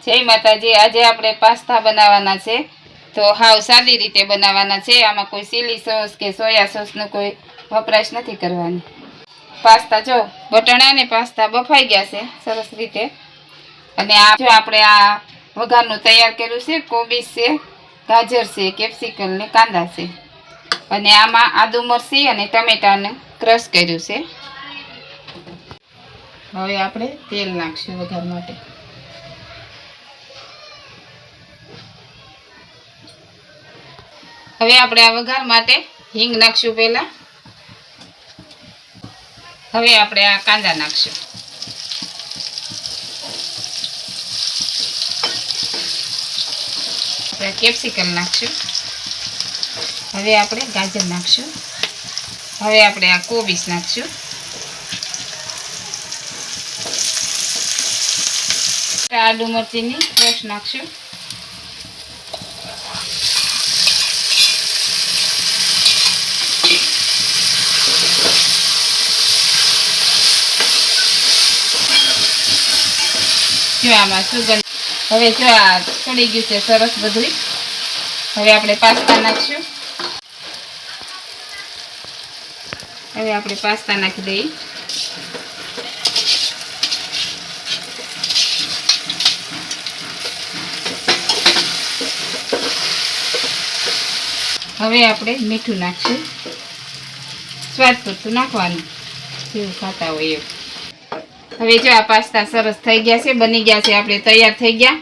જય માતાજી। આજે આપણે પાસ્તા બનાવવાના છે, તો હાવ સાદી રીતે બનાવવાના છે। આમાં કોઈ ચીલી સોસ કે સોયા સોસનો કોઈ વપરાશ નથી કરવાની। પાસ્તા જો બટાણા ને પાસ્તા બફાઈ ગયા છે સરસ રીતે। અને આ જો આપણે આ વઘારનું તૈયાર કર્યું છે। કોબીજ છે, ગાજર છે, કેપ્સિકમ ને કાંદા છે, અને આમાં આદુ મરચી અને ટમેટાને ક્રશ કર્યું છે। હવે આપણે તેલ નાખશું વઘાર માટે। હવે આપણે આ વઘાર માટે હિંગ નાખશું પહેલા। હવે આપણે આ કાંદા નાખશું। આપણે કેપ્સિકમ નાખશું। હવે આપણે ગાજર નાખશું। હવે આપણે આ કોબીજ નાખશું। આદુ મરચીની ક્રશ નાખશું। જો આમાં સુગંધ હવે જો આ ચડી ગયું છે સરસ બધું। હવે આપણે પાસ્તા નાખશું। હવે આપણે પાસ્તા નાખી દઈએ। હવે આપણે મીઠું નાખશું, સ્વાદ પૂરતું નાખવાનું, જેવું ખાતા હોય એવું। હવે જો આ પાસ્તા સરસ થઈ ગયા છે, બની ગયા છે, આપણે તૈયાર થઈ ગયા।